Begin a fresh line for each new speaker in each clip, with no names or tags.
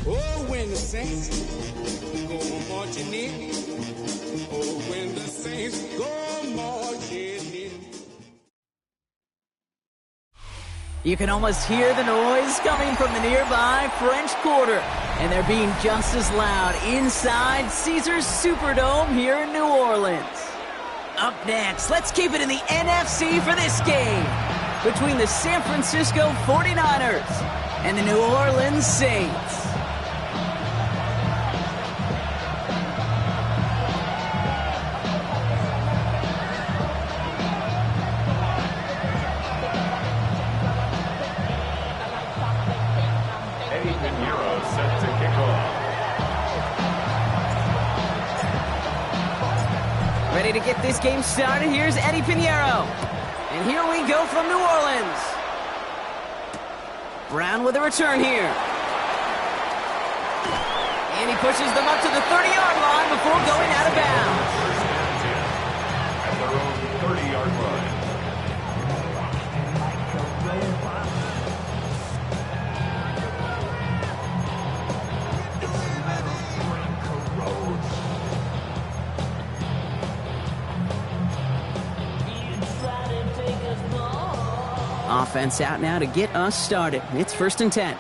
Oh, when the saints go marching in. Oh, when the saints go marching in.
You can almost hear the noise coming from the nearby French Quarter. And they're being just as loud inside Caesars Superdome here in New Orleans. Up next, let's keep it in the NFC for this game between the San Francisco 49ers and the New Orleans Saints. Ready to get this game started. Here's Eddie Pinheiro. And here we go from New Orleans. Brown with a return here. And he pushes them up to the 30-yard line before going out of bounds.
At their own 30-yard line.
Offense out now to get us started. It's 1st and 10.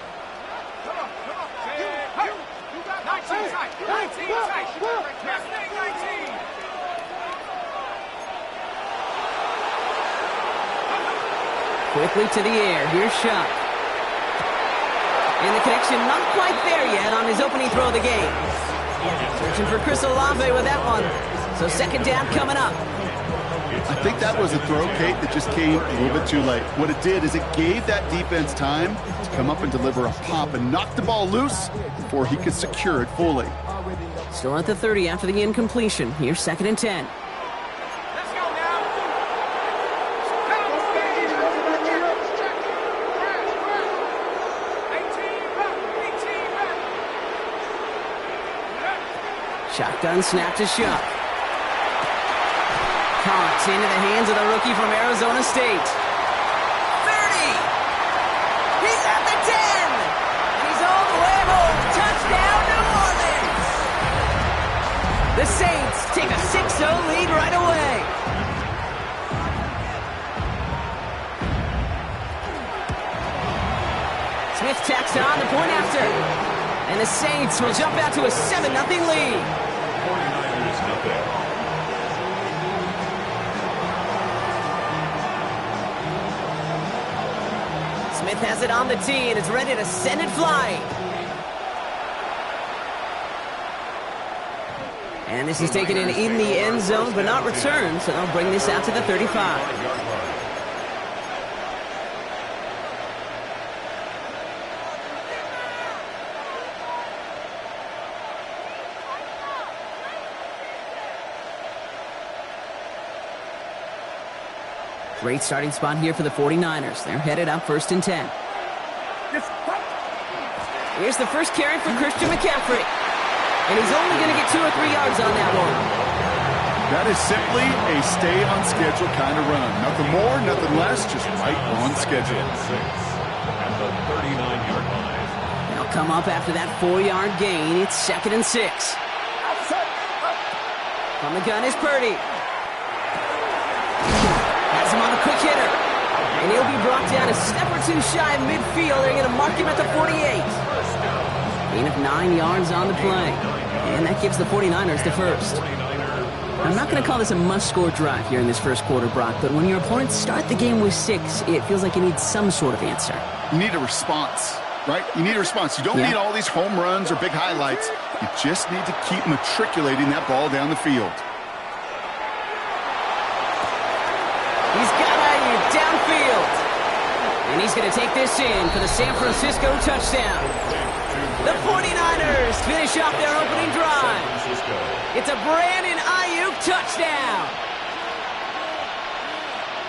Quickly to the air. Here's Shuck. And the connection not quite there yet on his opening throw of the game. Searching for Chris Olave with that one. So 2nd down coming up.
I think that was a throw, Kate, that just came a little bit too late. What it did is it gave that defense time to come up and deliver a pop and knock the ball loose before he could secure it fully.
Still at the 30 after the incompletion. Here's 2nd and 10.
Let's go now.
Shotgun snap to Shuck. Caught into the hands of the rookie from Arizona State. 30! He's at the 10! And he's all the way home. Touchdown, New Orleans! The Saints take a 6-0 lead right away. Smith tacks on the point after. And the Saints will jump out to a 7-0 lead.
49ers nothing.
Smith has it on the tee, and it's ready to send it flying. And this is taken in the end zone, but not returned, so they'll bring this out to the 35. Great starting spot here for the 49ers. They're headed up 1st and 10. Here's the first carry for Christian McCaffrey. And he's only going to get 2 or 3 yards on that one.
That is simply a stay-on-schedule kind of run. Nothing more, nothing less, just right on schedule.
At the 39-yard line.
They'll come up after that 4-yard gain. It's 2nd and 6. From the gun is Purdy. Has him on a quick hitter. And he'll be brought down a step or 2 shy of midfield. They're going to mark him at the 48. Gain of 9 yards on the play. And that gives the 49ers the first. I'm not going to call this a must-score drive here in this first quarter, Brock, but when your opponents start the game with 6, it feels like you need some sort of answer.
You need a response, right? You need a response. You don't need all these home runs or big highlights. You just need to keep matriculating that ball down the field.
He's got Ayuk downfield. And he's going to take this in for the San Francisco touchdown. The 49ers finish off their opening drive. It's a Brandon Ayuk touchdown.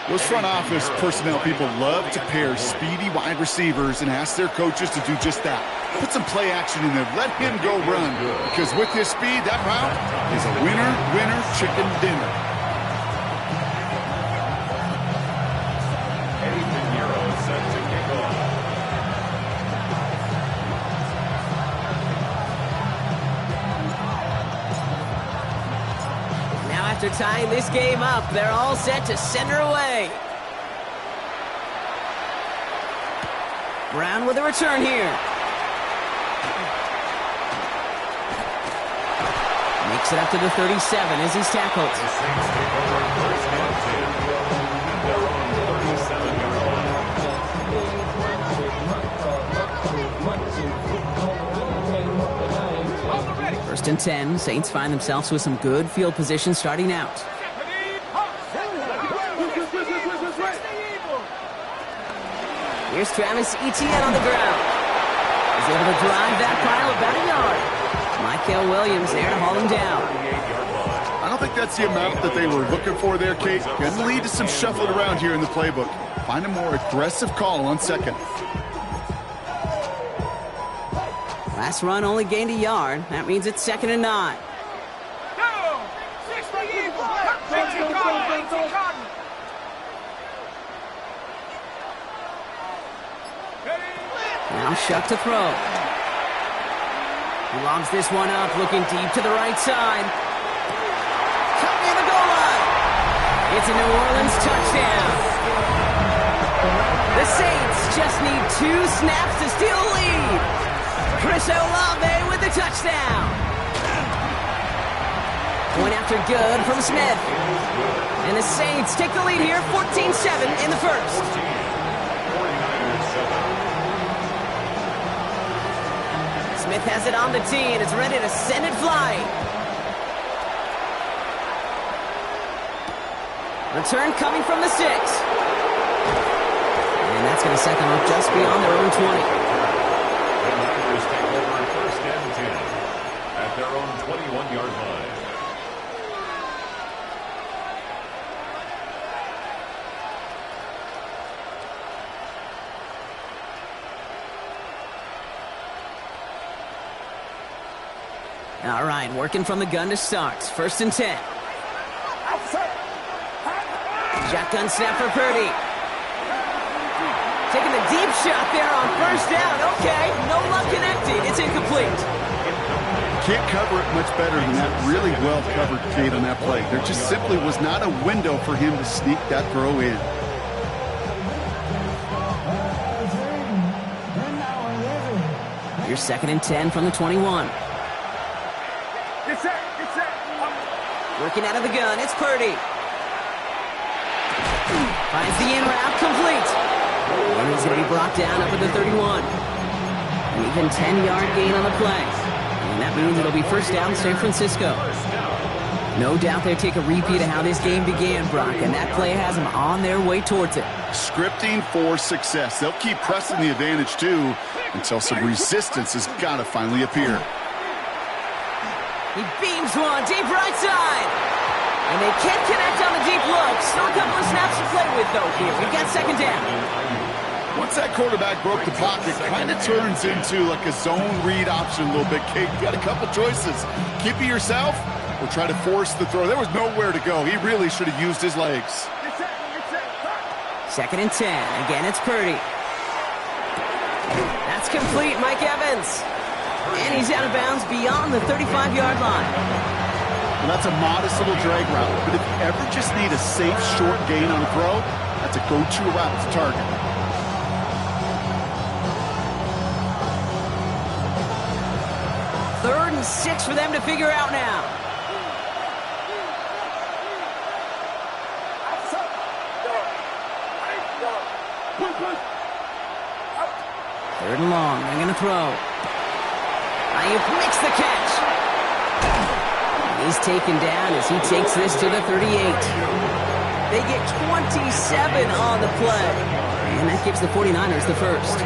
Those front office personnel people love to pair speedy wide receivers and ask their coaches to do just that. Put some play action in there. Let him go run. Because with his speed, that route is a winner, winner, chicken dinner.
after tying this game up. They're all set to send her away. Brown with a return here. Makes it up to the 37 as he's tackled.
The Saints take over first and 10. They're on 37-yard line.
First and 10. Saints find themselves with some good field position starting out. Here's Travis Etienne on the ground. He's able to drive that pile about a yard. Michael Williams there to haul him down.
I don't think that's the amount that they were looking for there, Kate. Going to lead to some shuffling around here in the playbook. Find a more aggressive call on second.
Last run only gained a yard. That means it's 2nd and 9. Now Shuck to throw. He lobs this one up, looking deep to the right side. Cut near the goal line. It's a New Orleans touchdown. The Saints just need 2 snaps to steal a lead. Chris Olave with the touchdown. Point after good from Smith. And the Saints take the lead here, 14-7 in the first. Smith has it on the tee and is ready to send it flying. Return coming from the 6. And that's going to set them up just beyond their own 20.
The Niners take over first and 10 at their own 21-yard line.
All right, working from the gun to start. First and 10. Shotgun snap for Purdy. Taking the deep shot there on first down. Okay, no luck connecting. It's incomplete.
Can't cover it much better than that. Really well covered, Kate, on that play. There just simply was not a window for him to sneak that throw in.
Here's 2nd and 10 from the 21. Working out of the gun, it's Purdy. Finds the in route, complete. And he's going to be brought down up at the 31. An even 10-yard gain on the play. And that means it'll be first down San Francisco. No doubt they take a repeat of how this game began, Brock, and that play has them on their way towards it.
Scripting for success. They'll keep pressing the advantage, too, until some resistance has got to finally appear.
He beams one deep right side. And they can't connect on the deep look. Still a couple of snaps to play with, though, here. We've got 2nd down.
Once that quarterback broke the pocket, kind of turns into like a zone read option a little bit, Kate. You got a couple choices. Keep it yourself or try to force the throw. There was nowhere to go. He really should have used his legs.
2nd and 10. Again, it's Purdy. That's complete, Mike Evans. And he's out of bounds beyond the 35-yard line.
Well, that's a modest little drag route, but if you ever just need a safe, short gain on a throw, that's a go-to route to target.
Third and 6 for them to figure out now. Third and long, they're going to throw. Ayuk makes the catch. He's taken down as he takes this to the 38. They get 27 on the play. And that gives the 49ers the first.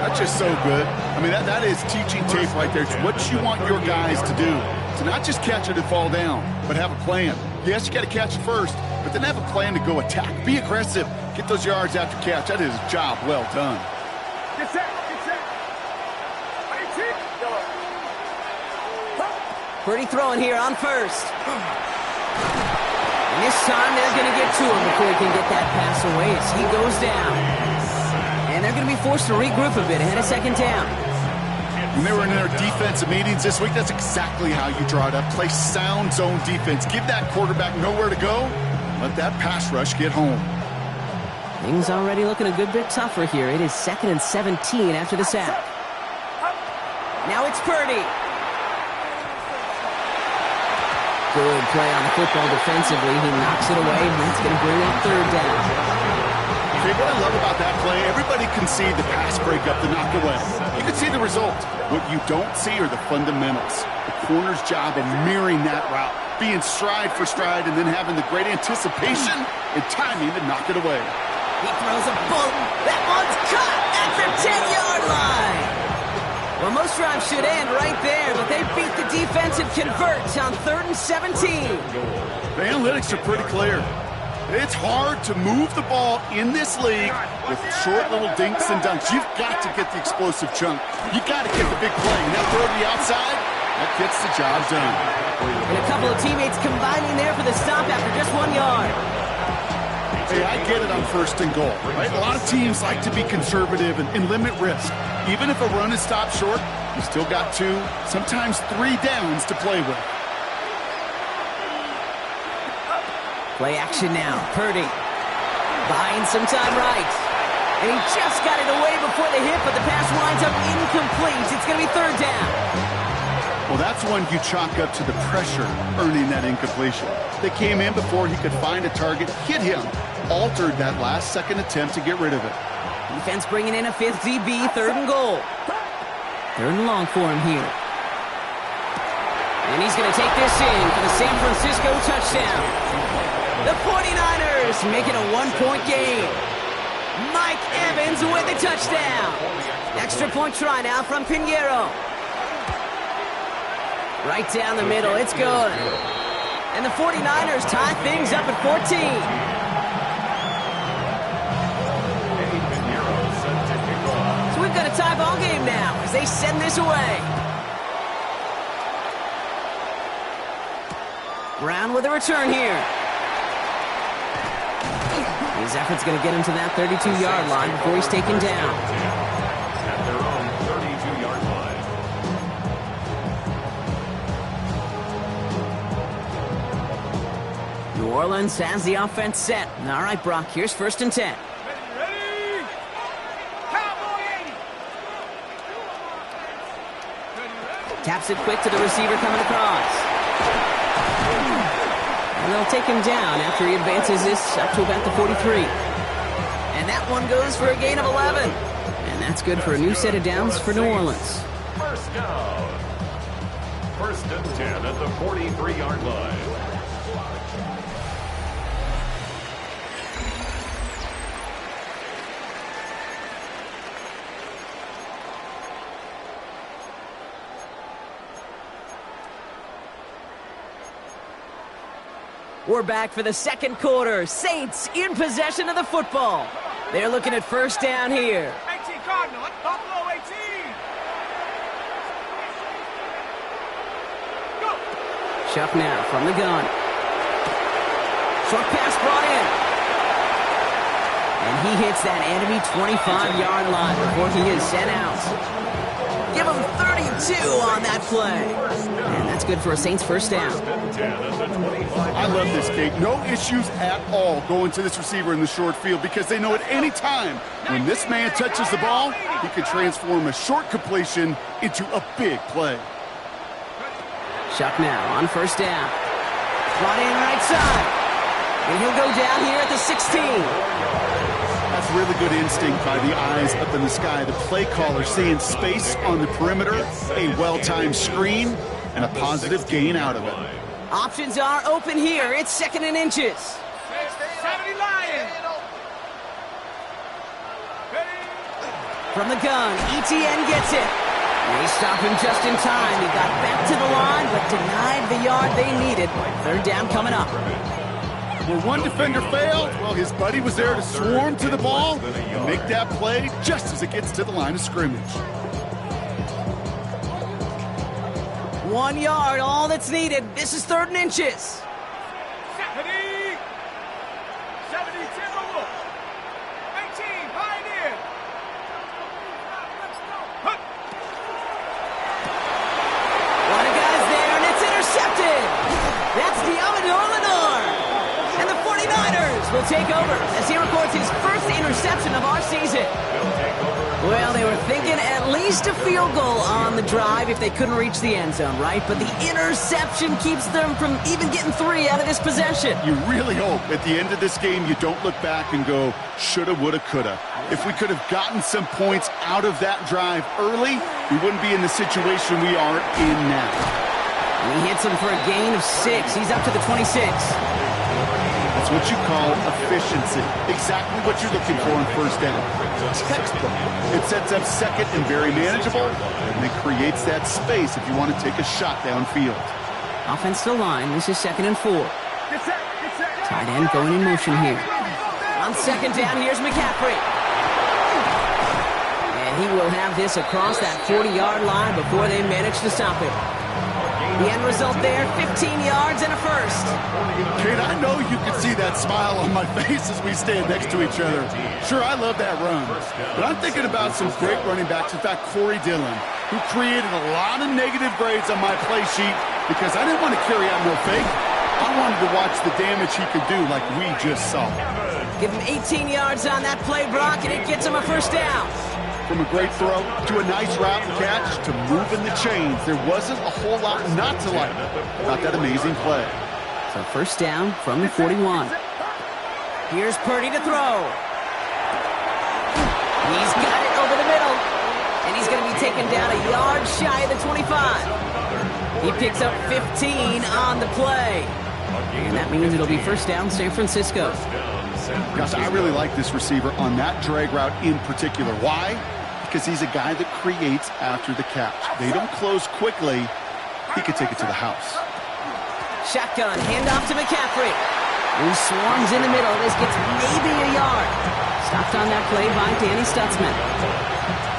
That's just so good. I mean, that is teaching tape right there. It's what you want your guys to do. To not just catch it and fall down, but have a plan. Yes, you got to catch it first, but then have a plan to go attack. Be aggressive. Get those yards after catch. That is a job well done.
Get set.
Purdy throwing here on first. And this time they're going to get to him before he can get that pass away as he goes down. And they're going to be forced to regroup a bit ahead of 2nd down.
When they were in their defensive meetings this week, that's exactly how you draw it up. Play sound zone defense. Give that quarterback nowhere to go. Let that pass rush get home.
Things already looking a good bit tougher here. It is 2nd and 17 after the sack. Now it's Purdy. Good play on the football defensively. He knocks it away, and that's going to bring up 3rd down.
Okay, what I love about that play, everybody can see the pass breakup, the knock away. You can see the result. What you don't see are the fundamentals. The corner's job of mirroring that route, being stride for stride, and then having the great anticipation and timing to knock it away.
He throws a bolt. That one's caught at the 10-yard line. Well, most drives should end right there, but they beat the defensive convert on 3rd and 17.
The analytics are pretty clear. It's hard to move the ball in this league with short little dinks and dunks. You've got to get the explosive chunk. You've got to get the big play. And that throw to the outside, that gets the job done.
And a couple of teammates combining there for the stop after just 1 yard.
Hey, I get it on 1st and goal, right? A lot of teams like to be conservative and limit risk. Even if a run is stopped short, you still got 2, sometimes 3 downs to play with.
Play action now. Purdy buying some time right. And he just got it away before the hit, but the pass winds up incomplete. It's going to be 3rd down.
Well, that's one you chalk up to the pressure earning that incompletion. They came in before he could find a target, hit him, altered that last-second attempt to get rid of it.
Defense bringing in a 5th DB, 3rd and goal. 3rd and long for him here. And he's going to take this in for the San Francisco touchdown. The 49ers make it a 1-point game. Mike Evans with the touchdown. Extra point try now from Pinheiro. Right down the middle, it's good. And the 49ers tie things up at 14. So we've got a tie ball game now as they send this away. Brown with a return here. His effort's going to get him to that 32-yard line before he's taken down.
At their own 32-yard line.
New Orleans has the offense set. All right, Brock, here's 1st and 10.
Ready? Cowboy!
Taps it quick to the receiver coming across. And they'll take him down after he advances this up to about the 43. And that one goes for a gain of 11. And that's good for a new set of downs for New Orleans.
1st down. 1st and 10 at the 43-yard line.
We're back for the 2nd quarter. Saints in possession of the football. They're looking at 1st down here.
18 Cardinal, Buffalo 18. Go.
Chuck now from the gun. Short pass brought in. And he hits that enemy 25-yard line before he is sent out. Give him 32 on that play. And that's good for a Saints 1st down.
I love this, Kate. No issues at all going to this receiver in the short field because they know at any time when this man touches the ball, he can transform a short completion into a big play.
Chuck now on 1st down. Brought in right side. And he'll go down here at the 16.
That's really good instinct by the eyes up in the sky. The play caller seeing space on the perimeter, a well-timed screen, and a positive gain out of it.
Options are open here. It's 2nd and inches.
70 Lions.
From the gun, ETN gets it. They stop him just in time. He got back to the line, but denied the yard they needed. 3rd down coming up.
Where one defender failed, well, his buddy was there to swarm to the ball and make that play just as it gets to the line of scrimmage.
1 yard, all that's needed. This is 3rd and inches.
70 Timberwolves. 18 Pioneer.
will take over as he records his first interception of our season. Well, they were thinking at least a field goal on the drive if they couldn't reach the end zone, right? But the interception keeps them from even getting 3 out of this possession.
You really hope at the end of this game you don't look back and go, shoulda, woulda, coulda. If we could have gotten some points out of that drive early, we wouldn't be in the situation we are in now.
And he hits him for a gain of 6. He's up to the 26.
That's what you call efficiency. Exactly what you're looking for on first down. Textbook. It sets up second and very manageable, and it creates that space if you want to take a shot downfield.
Offensive line, this is 2nd and 4. Tight end going in motion here. On 2nd down, here's McCaffrey. And he will have this across that 40-yard line before they manage to stop it. The end result there, 15 yards and a first.
Kate, I know you can see that smile on my face as we stand next to each other. Sure, I love that run. But I'm thinking about some great running backs. In fact, Corey Dillon, who created a lot of negative grades on my play sheet because I didn't want to carry out no fake. I wanted to watch the damage he could do like we just saw.
Give him 18 yards on that play, Brock, and it gets him a first down.
From a great throw to a nice route and catch to moving the chains, there wasn't a whole lot not to like about that amazing play.
So first down from the 41. Here's Purdy to throw. He's got it over the middle. And he's going to be taken down a yard shy of the 25. He picks up 15 on the play. And that means it'll be first down San Francisco.
Gosh, I really like this receiver on that drag route in particular. Why? Because he's a guy that creates after the catch. They don't close quickly. He could take it to the house.
Shotgun, handoff to McCaffrey. Who swarms in the middle. This gets maybe a yard. Stopped on that play by Danny Stutzman.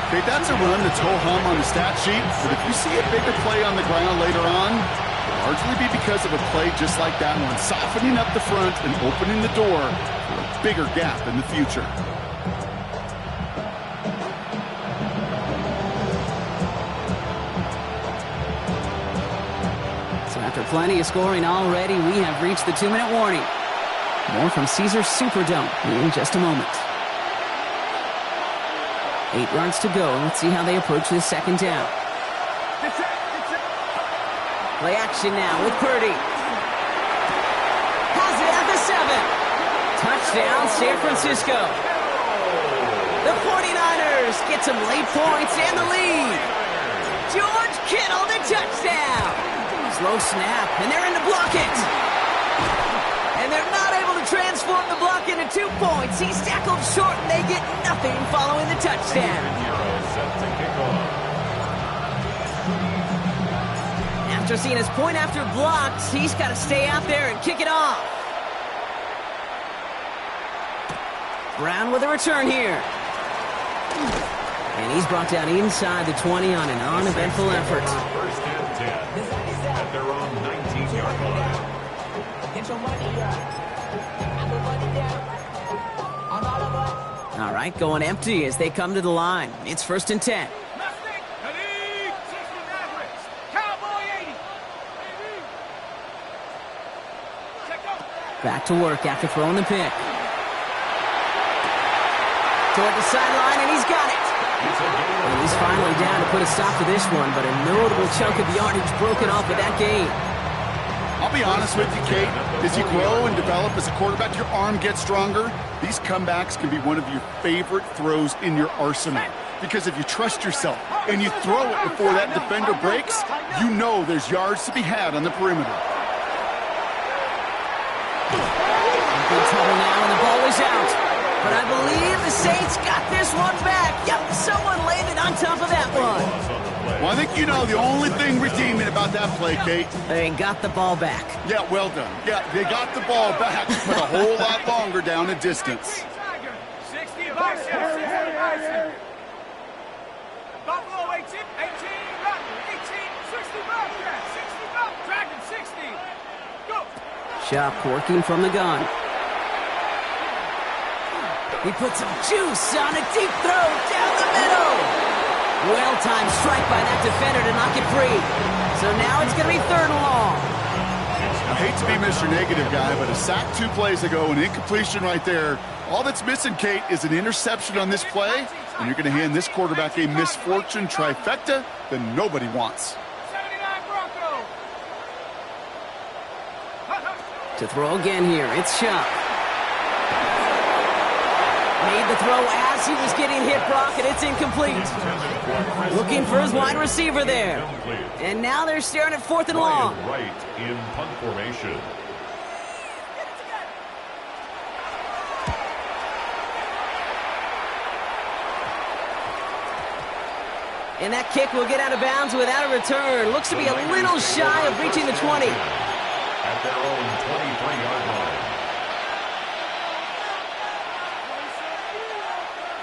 Okay, that's a run that's ho-hum on the stat sheet. But if you see a bigger play on the ground later on, it'll largely be because of a play just like that one, softening up the front and opening the door for a bigger gap in the future.
After plenty of scoring already, we have reached the 2-minute warning. More from Caesars Superdome in just a moment. 8 yards to go. Let's see how they approach this second down. Play action now with Purdy. Has it at the 7. Touchdown, San Francisco. The 49ers get some late points and the lead. George Kittle, the touchdown. Slow snap, and they're in to block it. And they're not able to transform the block into 2 points. He's tackled short, and they get nothing following the touchdown. After seeing his point after blocks, he's got to stay out there and kick it off. Brown with a return here. And he's brought down inside the 20 on an uneventful effort.
First and 10 at their own 19-yard line.
All right, going empty as they come to the line. It's first and 10. Back to work after throwing the pick. Toward the sideline, and he's got it. And he's finally down to put a stop to this one, but a notable chunk of yardage broken off with that gain.
I'll be honest with you, Kate. As you grow and develop as a quarterback, your arm gets stronger. These comebacks can be one of your favorite throws in your arsenal. Because if you trust yourself and you throw it before that defender breaks, you know there's yards to be had on the perimeter.
Good trouble now, and the ball is out. But I believe the Saints got this one back. Yep, someone landed on top of that one.
Well, I think you know the only thing redeeming about that play, Kate.
They got the ball back.
Yeah, well done. Yeah, they got the ball back, but a whole lot longer down the distance.
60 bucks, 60 bucks. Buffalo 18, 18, 60 bucks, 60 bucks, Dragon 60. Go.
Shop working from the gun. He puts some juice on a deep throw down the middle. Well-timed strike by that defender to knock it free. So now it's going to be 3rd and long.
I hate to be Mr. your negative guy, but a sack 2 plays ago, an incompletion right there. All that's missing, Kate, is an interception on this play, and you're going to hand this quarterback a misfortune trifecta that nobody wants.
79 Broncos.
To throw again here, it's Shuck. Made the throw as he was getting hit, Brock, and it's incomplete. Looking for his wide receiver there. And now they're staring at 4th and long.
Right in punt formation.
And that kick will get out of bounds without a return. Looks to be a little shy of reaching the 20.
At their own 23-yard line.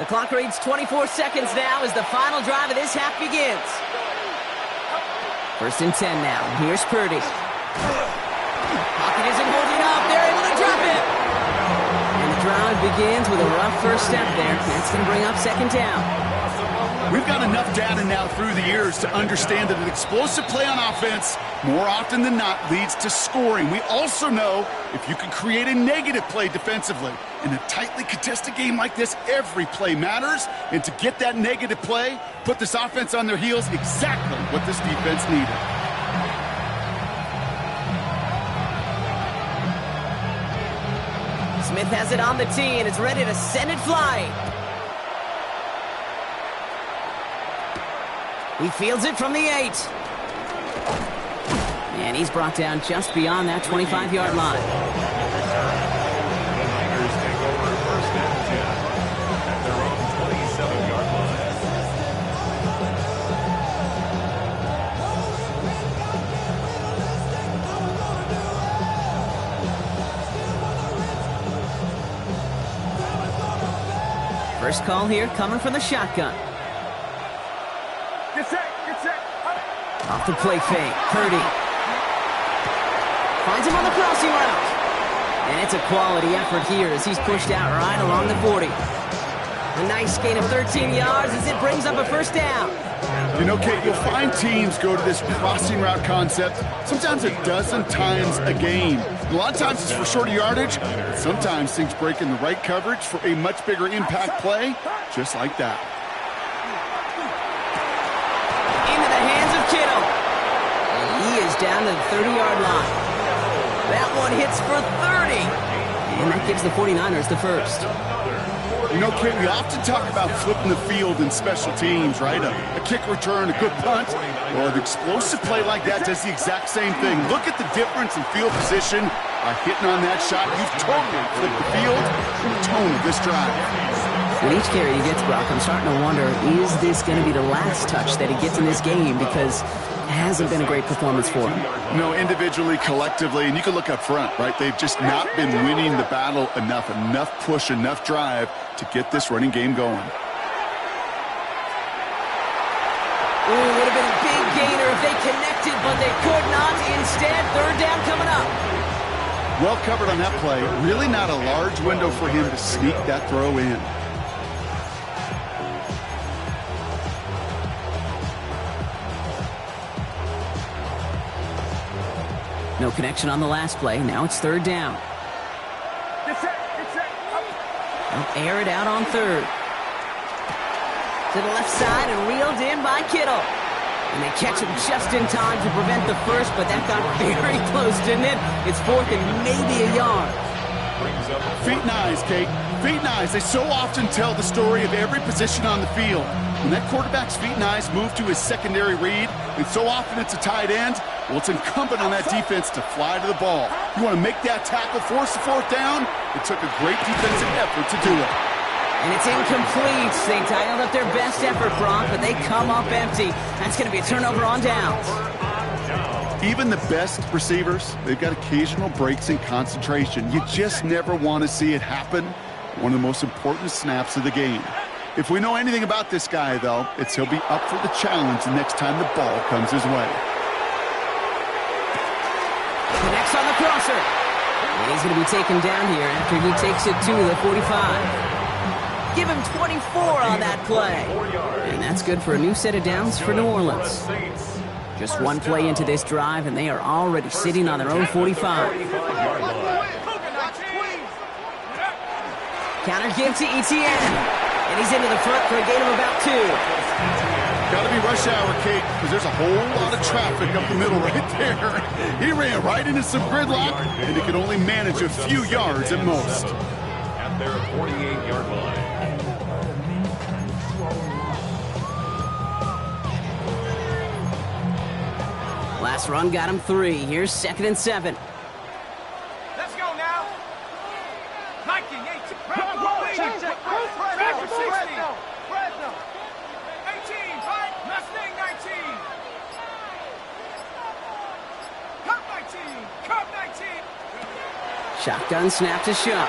The clock reads 24 seconds now as the final drive of this half begins. 1st and 10 now. Here's Purdy. Pocket isn't holding up. They're able to drop it. And the drive begins with a rough first step there. That's going to bring up 2nd down.
We've got enough data now through the years to understand that an explosive play on offense more often than not leads to scoring. We also know if you can create a negative play defensively. In a tightly contested game like this, every play matters. And to get that negative play, put this offense on their heels, exactly what this defense needed.
Smith has it on the tee and is ready to send it flying. He fields it from the 8. And he's brought down just beyond that 25-yard line.
The Niners take over 1st and 10 at their own 27-yard line.
First call here coming from the shotgun.
Get set.
Off the play fake, Purdy. Finds him on the crossing route. And it's a quality effort here as he's pushed out right along the 40. A nice gain of 13 yards as it brings up a 1st down.
You know, Kate, you'll find teams go to this crossing route concept sometimes a dozen times a game. A lot of times it's for shorter yardage, but sometimes things break in the right coverage for a much bigger impact play, just like that.
Into the hands of Kittle. And he is down to the 30-yard line. That one hits for 30. And that gives the 49ers the first.
You know, Kate, we often talk about flipping the field in special teams, right? A kick return, a good punt, or an explosive play like that does the exact same thing. Look at the difference in field position by hitting on that shot. You've totally flipped the field and the tone of this drive.
With each carry he gets, Brock, I'm starting to wonder, is this going to be the last touch that he gets in this game? Because it hasn't been a great performance for him.
No, individually, collectively, and you can look up front, right? They've just not been winning the battle enough push, enough drive to get this running game going.
Ooh, would have been a big gainer if they connected, but they could not. Instead, 3rd down coming up.
Well covered on that play. Really not a large window for him to sneak that throw in.
No connection on the last play. Now it's 3rd down. They'll air it out on 3rd. To the left side and reeled in by Kittle. And they catch him just in time to prevent the first, but that got very close, didn't it? It's 4th and maybe a yard.
Feet and eyes, Kate. Feet and eyes. They so often tell the story of every position on the field. When that quarterback's feet and eyes move to his secondary read, and so often it's a tight end, well, it's incumbent on that defense to fly to the ball. You want to make that tackle, force the 4th down? It took a great defensive effort to do it.
And it's incomplete. They dialed up their best effort, Brock, but they come up empty. That's going to be a turnover on downs.
Even the best receivers, they've got occasional breaks in concentration. You just never want to see it happen. One of the most important snaps of the game. If we know anything about this guy, though, it's he'll be up for the challenge the next time the ball comes his way.
Connects on the crosser. And he's going to be taken down here after he takes it to the 45. Give him 24 on that play. And that's good for a new set of downs for New Orleans. Just one play into this drive, and they are already sitting on their own 45. Counter give to Etienne, and he's into the front for a gain of about 2.
Got to be rush hour, Kate, because there's a whole lot of traffic up the middle right there. He ran right into some gridlock, and he could only manage a few yards at most.
At their 48-yard line.
Last run got him 3. Here's 2nd and 7.
Let's go now. Viking, 18. Tractor 60. 18, right? Mustang 19. Cup 19. Cup 19.
Shotgun snap to Shuck.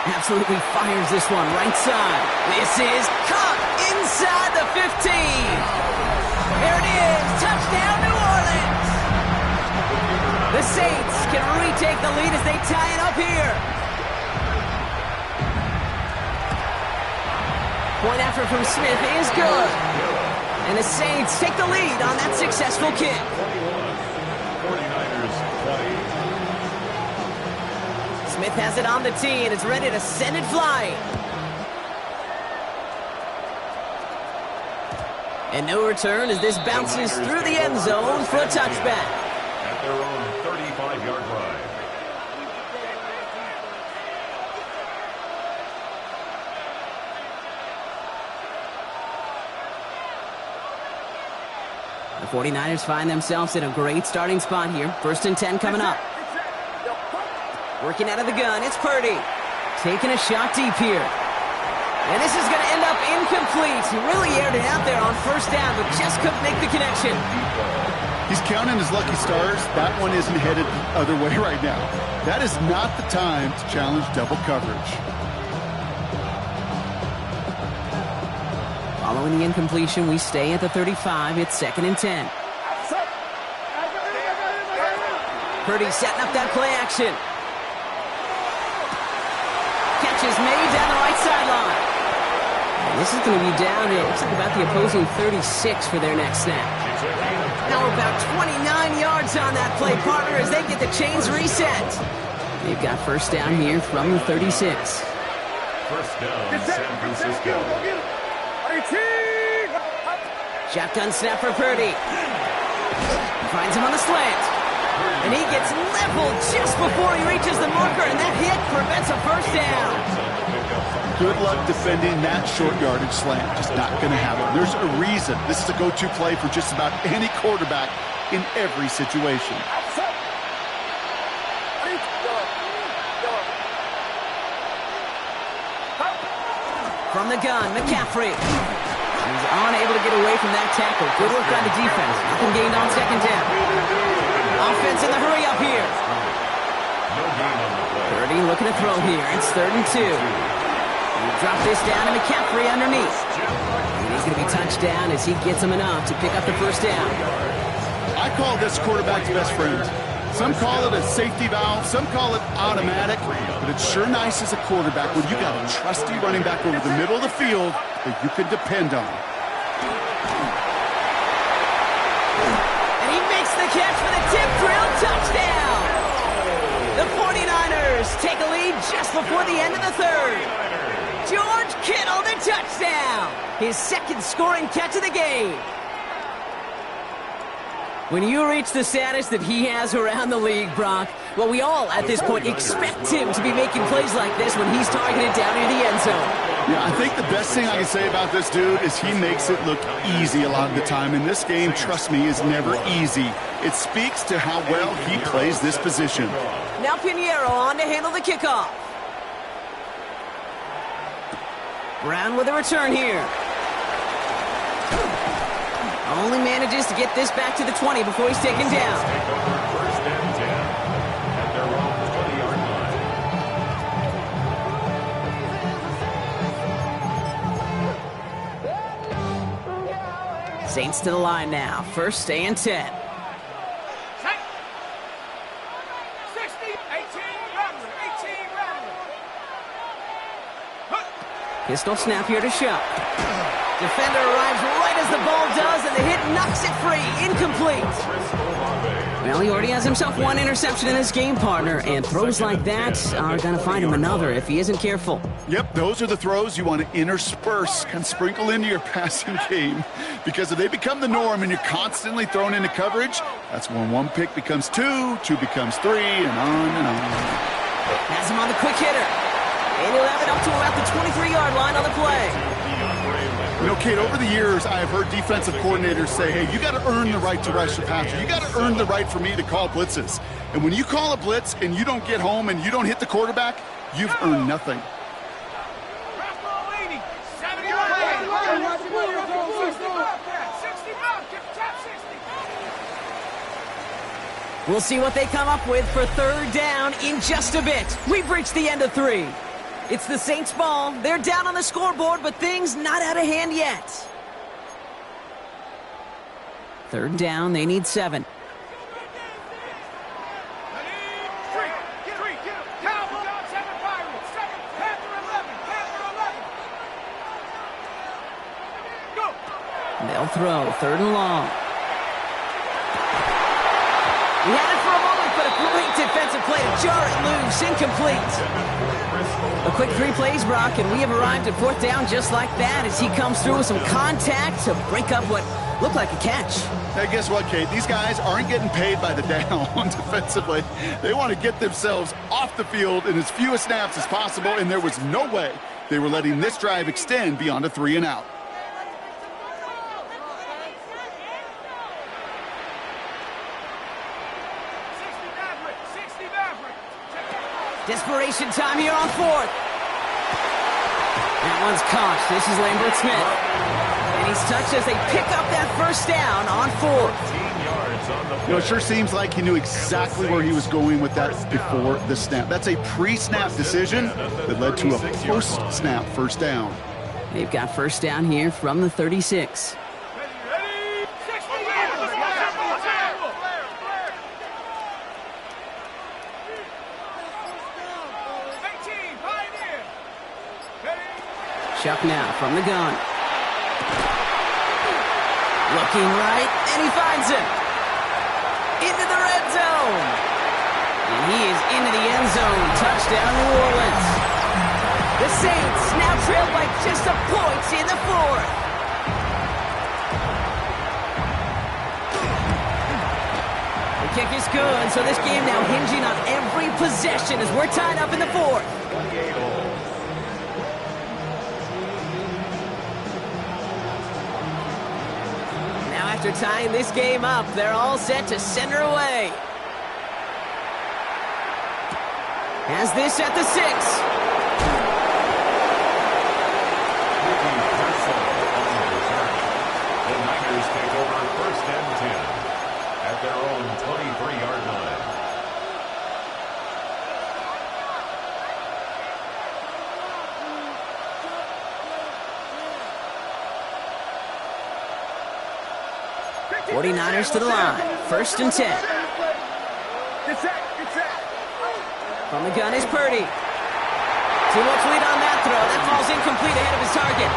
Absolutely fires this one right side. This is caught inside the 15. There it is. Touchdown, New Orleans. The Saints can retake the lead as they tie it up here. Point effort from Smith is good. And the Saints take the lead on that successful kick.
49ers 20.
Smith has it on the tee and is ready to send it flying. And no return as this bounces through the end zone for a touchback.
At their own 35-yard line.
The 49ers find themselves in a great starting spot here. 1st and 10 coming up. Working out of the gun, it's Purdy. Taking a shot deep here. And this is going to end up incomplete. He really aired it out there on 1st down, but just couldn't make the connection.
He's counting his lucky stars. That one isn't headed the other way right now. That is not the time to challenge double coverage.
Following the incompletion, we stay at the 35. It's 2nd and 10. Purdy setting up that play action. Catch is made down the right sideline. And this is going to be down at about the opposing 36 for their next snap. Now we're about 29 yards on that play, partner, as they get the chains reset. They've got 1st down here from the 36.
1st down, San Francisco.
Shotgun snap for Purdy. Finds him on the slant. And he gets leveled just before he reaches the marker, and that hit prevents a 1st down.
Good luck defending that short yardage slant. Just not going to happen. There's a reason. This is a go-to play for just about any quarterback in every situation.
From the gun, McCaffrey. He's unable to get away from that tackle. Good work by the defense. Nothing gained on 2nd down. Offense in the hurry up here. Purdy looking to throw here. It's 3rd and 2. We drop this down to McCaffrey underneath. And he's going to be touched down as he gets him enough to pick up the 1st down.
I call this quarterback's best friend. Some call it a safety valve, some call it automatic, but it's sure nice as a quarterback when you got a trusty running back over the middle of the field that you can depend on.
And he makes the catch for the tip drill touchdown. The 49ers take a lead just before the end of the 3rd. George Kittle, the touchdown. His 2nd scoring catch of the game. When you reach the status that he has around the league, Brock, well, we all at this point expect him to be making plays like this when he's targeted down near the end zone.
Yeah, I think the best thing I can say about this dude is he makes it look easy a lot of the time. And this game, trust me, is never easy. It speaks to how well he plays this position.
Now Pinheiro on to handle the kickoff. Brown with a return here. Only manages to get this back to the 20 before he's taken down.
1st and 10 at their own 20-yard line.
Saints to the line now. 1st and 10.
60, 18, Rattler.
Pistol snap here to Shuck. Defender arrives right as the ball does, and the hit knocks it free. Incomplete. Well, he already has himself one interception in his game, partner, and throws like that are going to find him another if he isn't careful.
Yep, those are the throws you want to intersperse, kind of sprinkle into your passing game, because if they become the norm and you're constantly thrown into coverage, that's when one pick becomes two becomes three, and on and on.
Has him on the quick hitter. And he'll have it up to about the 23-yard line on the play.
You know, Kate, over the years, I have heard defensive coordinators say, hey, you got to earn the right to rush the passer. You got to earn the right for me to call blitzes. And when you call a blitz and you don't get home and you don't hit the quarterback, you've earned nothing.
We'll see what they come up with for third down in just a bit. We've reached the end of 3. It's the Saints' ball. They're down on the scoreboard, but things not out of hand yet. Third down, they need 7. They'll throw, third and long. He had it for a moment, but a great defensive play to jar it loose. Incomplete. A quick 3 plays, Brock, and we have arrived at fourth down just like that as he comes through with some contact to break up what looked like a catch.
Hey, guess what, Kate? These guys aren't getting paid by the down defensively. They want to get themselves off the field in as few snaps as possible, and there was no way they were letting this drive extend beyond a 3 and out.
Desperation time here on 4th. That one's caught. This is Lambert Smith. And he's touched as they pick up that first down on 4th.
You know, it sure seems like he knew exactly where he was going with that before the snap. That's a pre-snap decision that led to a post-snap first down.
They've got first down here from the 36. Chuck now from the gun. Looking right, and he finds him. Into the red zone. And he is into the end zone. Touchdown, New Orleans. The Saints now trail by just a point in the 4th. The kick is good, so this game now hinging on every possession as we're tied up in the 4th. After tying this game up, they're all set to center away. Has this at the 6.
The Niners take over first and 10 at their own 23-yard line.
'49ers to the line. First and 10. From the gun is Purdy. Too much lead on that throw. That falls incomplete ahead of his target.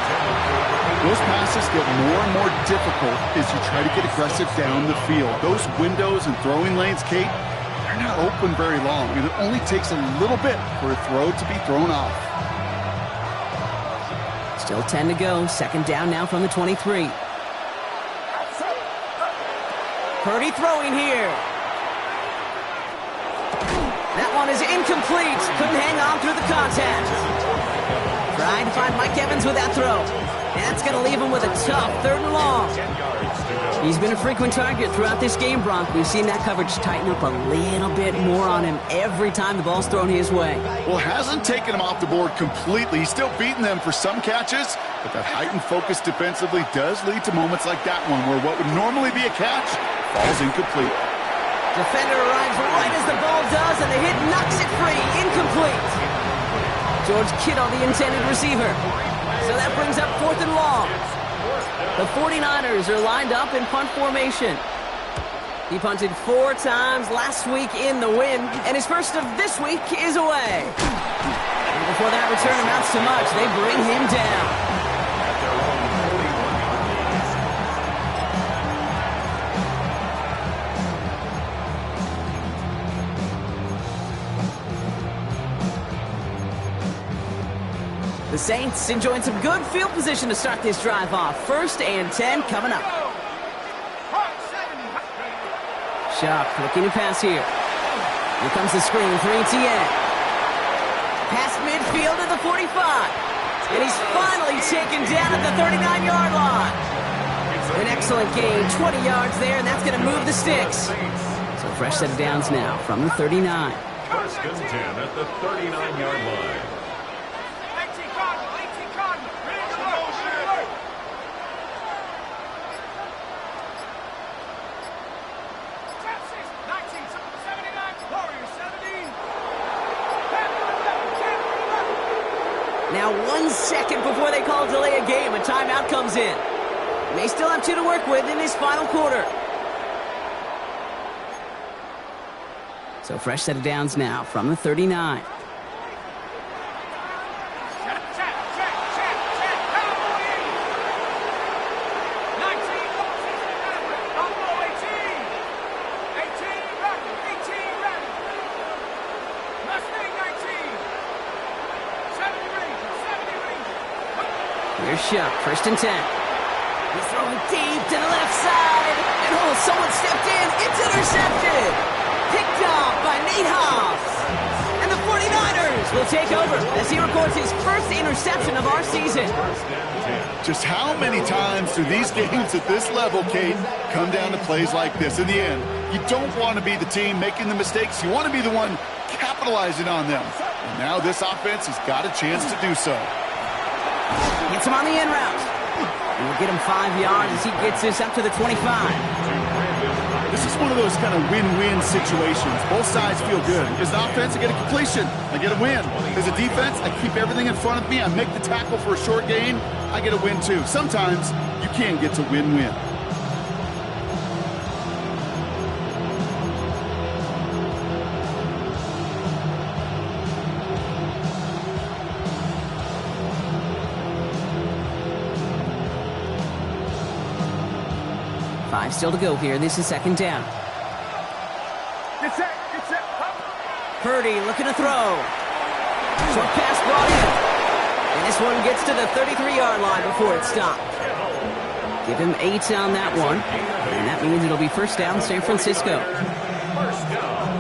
Those passes get more and more difficult as you try to get aggressive down the field. Those windows and throwing lanes, Kate, they're not open very long, and it only takes a little bit for a throw to be thrown off.
Still 10 to go. Second down now from the 23. Purdy throwing here. That one is incomplete. Couldn't hang on through the contact. Trying to find Mike Evans with that throw. That's going to leave him with a tough third and long. He's been a frequent target throughout this game, Bronk. We've seen that coverage tighten up a little bit more on him every time the ball's thrown his way.
Well, hasn't taken him off the board completely. He's still beating them for some catches, but that heightened focus defensively does lead to moments like that one where what would normally be a catch falls incomplete.
Defender arrives right as the ball does, and the hit knocks it free. Incomplete. George Kittle, the intended receiver. So that brings up fourth and long. The 49ers are lined up in punt formation. He punted 4 times last week in the win, and his first of this week is away. And before that return amounts to much, they bring him down. The Saints enjoying some good field position to start this drive off. 1st and 10 coming up. Sharp looking to pass here. Here comes the screen for ETN. Past midfield at the 45. And he's finally taken down at the 39-yard line. An excellent gain, 20 yards there, and that's going to move the sticks. So fresh set of downs now from the 39.
1st and 10 at the 39-yard line.
18 Cardinal, ready to work. Tap 6, 19, 79, Warriors 17.
Now 1 second before they call delay a game, a timeout comes in. They still have 2 to work with in this final quarter. So fresh set of downs now from the 39. Here's Shuck, 1st and 10. He's throwing deep to the left side. And someone stepped in. It's intercepted. Picked off by Nate Hobbs. And the 49ers will take over as he records his first interception of our season.
Just how many times do these games at this level, Kate, come down to plays like this? In the end, you don't want to be the team making the mistakes. You want to be the one capitalizing on them. And now this offense has got a chance to do so.
Gets him on the in route. And we'll get him 5 yards as he gets this up to the 25.
This is one of those kind of win-win situations. Both sides feel good. As an offense, I get a completion. I get a win. As a defense, I keep everything in front of me. I make the tackle for a short gain. I get a win, too. Sometimes you can get to win-win.
Five still to go here. This is 2nd down.
Get set.
Purdy looking to throw. Short pass brought in. And this one gets to the 33-yard line before it's stopped. Give him 8 on that one. And that means it'll be 1st down, San Francisco.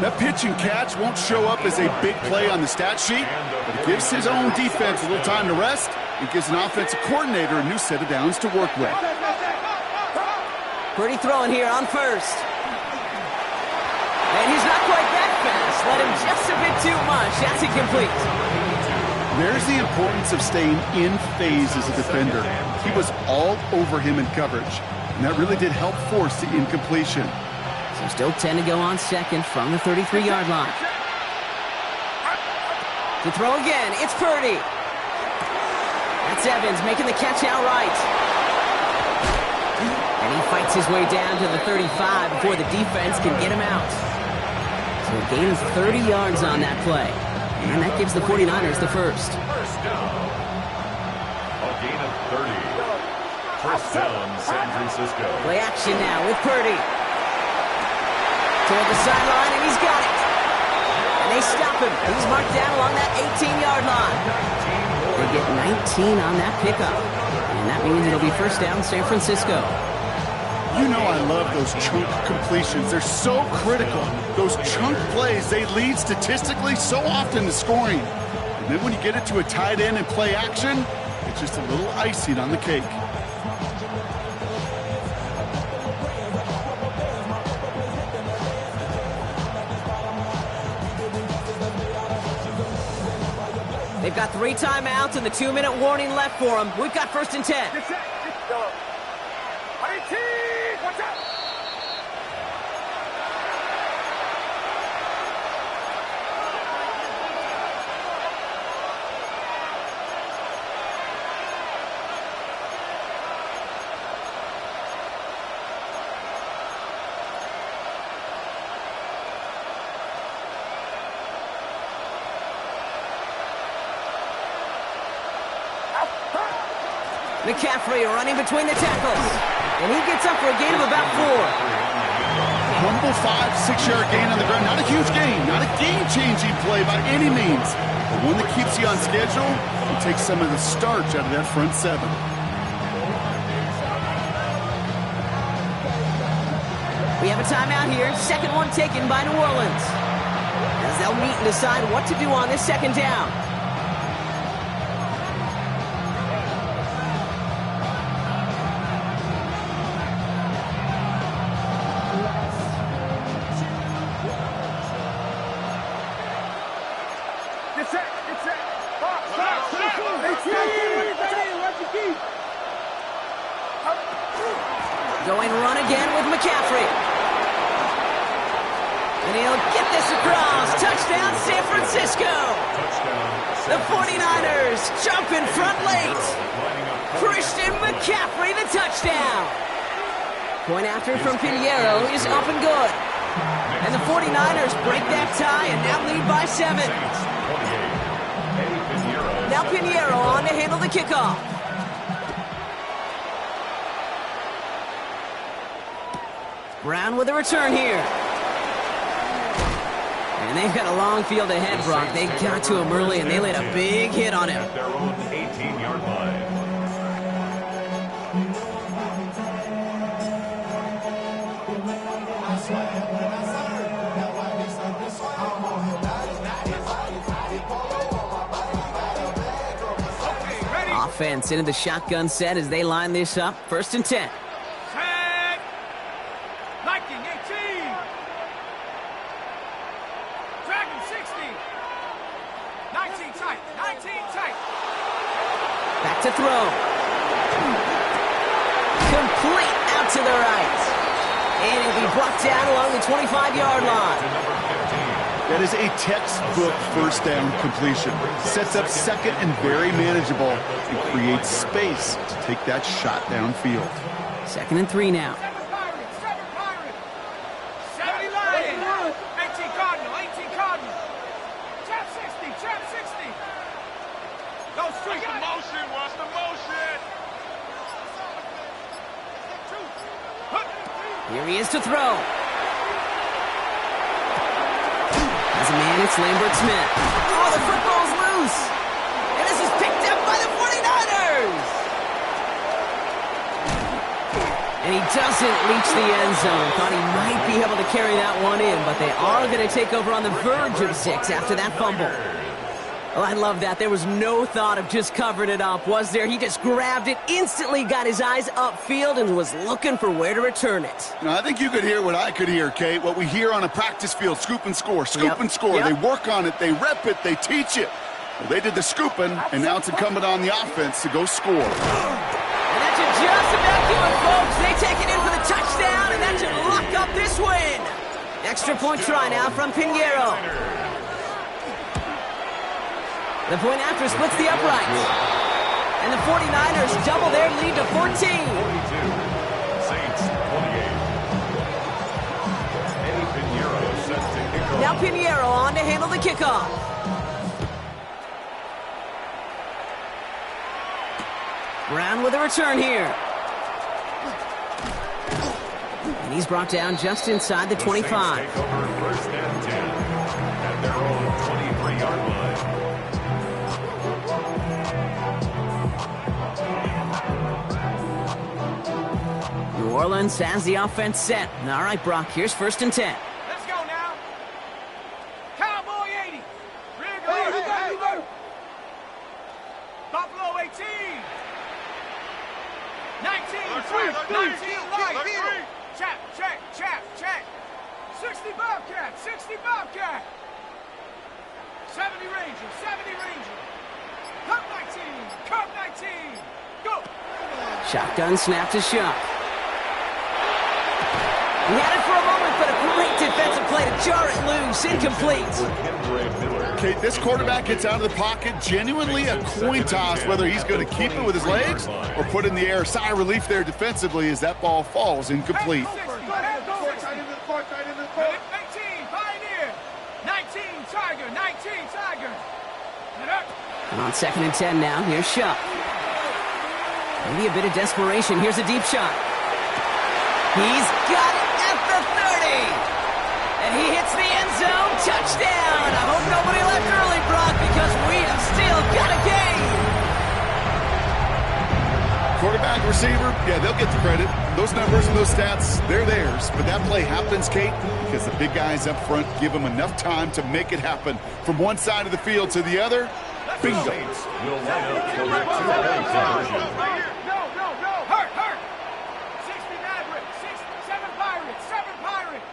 That pitch and catch won't show up as a big play on the stat sheet, but it gives his own defense a little time to rest. It gives an offensive coordinator a new set of downs to work with.
Purdy throwing here on 1st. And he's not quite that fast. Let him just a bit too much. That's incomplete.
There's the importance of staying in phase as a defender. He was all over him in coverage, and that really did help force the incompletion.
So still 10 to go on 2nd from the 33-yard line. To throw again, it's Purdy. That's Evans making the catch outright. And he fights his way down to the 35 before the defense can get him out. So a gain of 30 yards on that play. And that gives the 49ers the first.
1st down. A gain of 30. 1st down, San Francisco.
Play action now with Purdy. Toward the sideline, and he's got it. And they stop him. He's marked down along that 18-yard line. They get 19 on that pickup. And that means it'll be 1st down, San Francisco.
You know I love those chunk completions. They're so critical. Those chunk plays, they lead statistically so often to scoring. And then when you get it to a tight end and play action, it's just a little icing on the cake.
They've got 3 timeouts and the 2-minute warning left for them. We've got 1st and 10.
Get set. Watch out.
McCaffrey running between the tackles. And he gets up for a gain of about 4.
humble 5-6-yard gain on the ground. Not a huge gain, not a game-changing play by any means, but one that keeps you on schedule and takes some of the starch out of that front seven.
We have a timeout here. Second one taken by New Orleans, as they'll meet and decide what to do on this second down. Going run again with McCaffrey. And he'll get this across. Touchdown, San Francisco. The 49ers jump in front late. Christian McCaffrey, the touchdown. Point after from Pinheiro is up and good. And the 49ers break that tie and now lead by 7. Now Pinheiro on to handle the kickoff. Brown with a return here. And they've got a long field ahead, Brock. They got to him early, and they laid a big hit on him.
At their own 18-yard line.
Offense into the shotgun set as they line this up. 1st and 10. To throw. Complete out to the right. And it'll be brought down along the 25-yard line.
That is a textbook first down completion. Sets up second and very manageable and creates space to take that shot downfield.
2nd and 3 now.
70 Lions. 18 Cardinal. 18 Cardinal. Trap 60. Trap 60. Go straight. What's the motion? What's the motion?
Here he is to throw. As a man, it's Lambert Smith. Oh, the football's loose. And this is picked up by the 49ers. And he doesn't reach the end zone. Thought he might be able to carry that one in, but they are going to take over on the verge of 6 after that fumble. Well, I love that. There was no thought of just covering it up, was there? He just grabbed it, instantly got his eyes upfield, and was looking for where to return it.
Now, I think you could hear what I could hear, Kate. What we hear on a practice field, scoop and score, scoop and score. Yep. They work on it, they rep it, they teach it. Well, they did the scooping, and now it's incumbent on the offense to go score.
And that should just about do it, folks. They take it in for the touchdown, and that should lock up this win. Extra point try now from Pinheiro. The point after splits the uprights. And the 49ers double their lead to 14.
42. Saints 28. Eddie Pinheiro set to kick off.
Now Pinheiro on to handle the kickoff. Brown with a return here. And he's brought down just inside the 25.
Take over 1st and 10 at their own 23-yard line.
New Orleans has the offense set. All right, Brock, here's 1st and 10.
Let's go now. Cowboy 80. Hey. Buffalo 18. 19. 19 light. Check. 60 Bobcat. 60 Bobcat. 70 Ranger. Cup 19. Go.
Shotgun snap to Shuck. He had it for a moment, but a great defensive play to jar it loose. Incomplete.
Okay, this quarterback gets out of the pocket. Genuinely a coin toss whether he's going to keep it with his legs or put it in the air. Sigh of relief there defensively as that ball falls incomplete.
18, Pioneer. 19, Tiger.
And on 2nd and 10 now, here's Shuck. Maybe a bit of desperation. Here's a deep shot. He's got it at the 30. And he hits the end zone. Touchdown. I hope nobody left early, Brock, because we have still got a game.
Quarterback, receiver, yeah, they'll get the credit. Those numbers and those stats, they're theirs. But that play happens, Kate, because the big guys up front give them enough time to make it happen. From one side of the field to the other, bingo.
Saints will line up for their two-point conversion.
No. Hurt. 60 Maverick. 7 Pirates. 7 Pirates.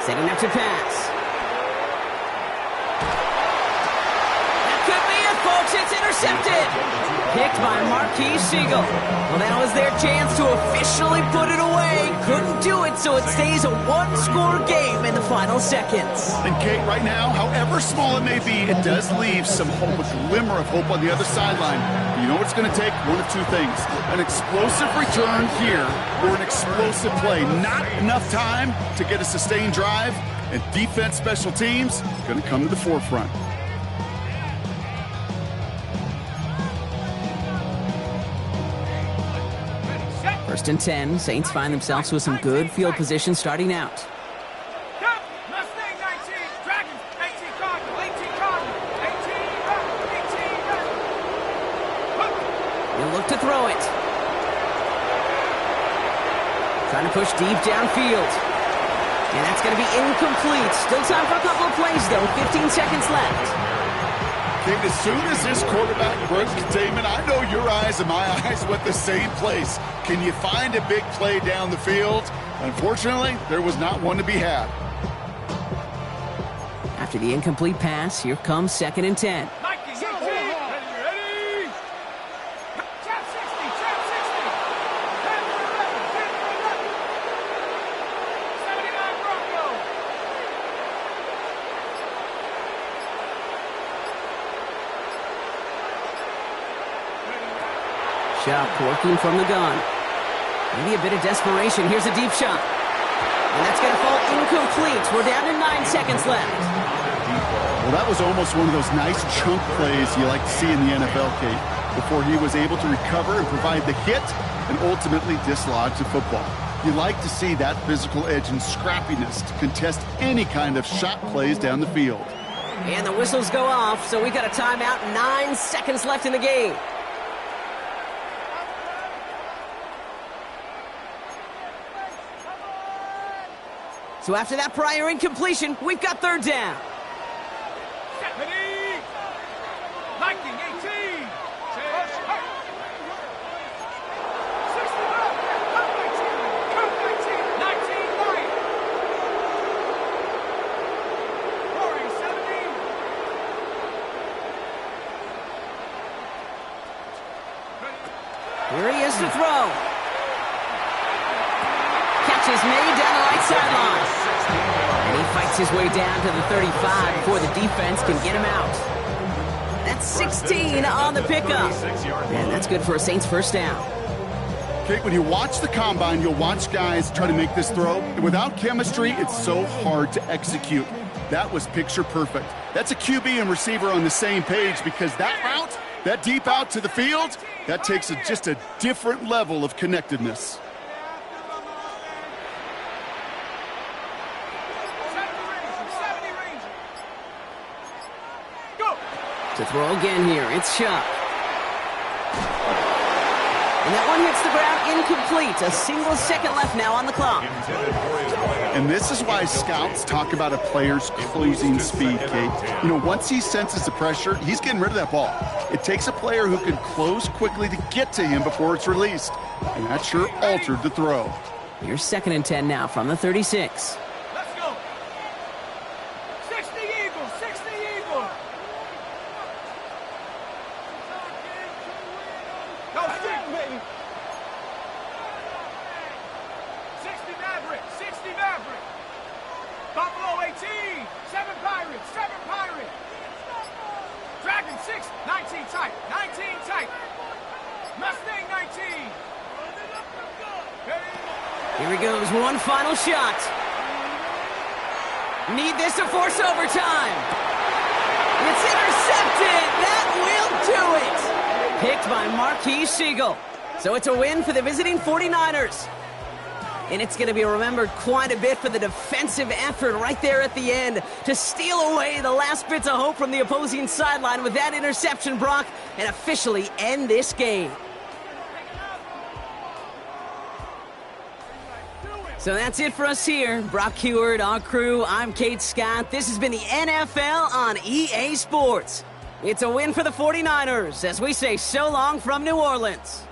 Setting up to pass. Folks, it's intercepted. Picked by Marquis Siegel. Well, that was their chance to officially put it away. Couldn't do it, so it stays a one-score game in the final seconds.
And Kate, right now, however small it may be, it does leave some hope, a glimmer of hope on the other sideline. You know what it's going to take? One of two things. An explosive return here or an explosive play. Not enough time to get a sustained drive, and defense, special teams going to come to the forefront.
First and 10, Saints find themselves with some good field position starting out.
Mustang 19, Dragons 18 Cardinal, 18 Cardinal, 18.
He'll look to throw it. Trying to push deep downfield. And that's going to be incomplete. Still time for a couple of plays, though. 15 seconds left.
Kate, as soon as this quarterback broke containment, I know your eyes and my eyes went the same place. Can you find a big play down the field? Unfortunately, there was not one to be had.
After the incomplete pass, here comes 2nd and 10.
Mikey, 18. Ready. Trap 60, trap 60. 10 for 11, 10 for 11. 79 Broncos.
Shot working from the gun. Maybe a bit of desperation. Here's a deep shot. And that's going to fall incomplete. We're down to 9 seconds left.
Well, that was almost one of those nice chunk plays you like to see in the NFL, Kate, before he was able to recover and provide the hit and ultimately dislodge the football. You like to see that physical edge and scrappiness to contest any kind of shot plays down the field.
And the whistles go off, so we got a timeout. 9 seconds left in the game. So after that prior incompletion, we've got 3rd down.
Stephanie! Lightning 18! 60 left! Count 19! 19 right! Roaring 70!
Here he is to throw. Catch is made down the right sideline. And he fights his way down to the 35 before the defense can get him out. That's 16 on the pickup. And that's good for a Saints 1st down.
Kate, when you watch the combine, you'll watch guys try to make this throw. Without chemistry, it's so hard to execute. That was picture perfect. That's a QB and receiver on the same page because that route, that deep out to the field, that takes just a different level of connectedness.
To throw again here, it's Shuck. And that one hits the ground incomplete. A single second left now on the clock.
And this is why scouts talk about a player's closing speed, Kate. You know, once he senses the pressure, he's getting rid of that ball. It takes a player who can close quickly to get to him before it's released. And that sure altered the throw.
Here's 2nd and 10 now from the 36.
Let's go! 60 Eagles! 60 Eagles! Go stick, baby! 60 Maverick! 60 Maverick! Buffalo 18! 7 Pirates! 7 Pirates! Dragon 6! 19 tight! 19 tight! Mustang 19!
Here he goes, one final shot. Need this to force overtime. It's intercepted. That will do it. Picked by Marquis Siegel. So it's a win for the visiting 49ers. And it's going to be remembered quite a bit for the defensive effort right there at the end to steal away the last bits of hope from the opposing sideline with that interception, Brock, and officially end this game. So that's it for us here. Brock Heward, our crew, I'm Kate Scott. This has been the NFL on EA Sports. It's a win for the 49ers as we say so long from New Orleans.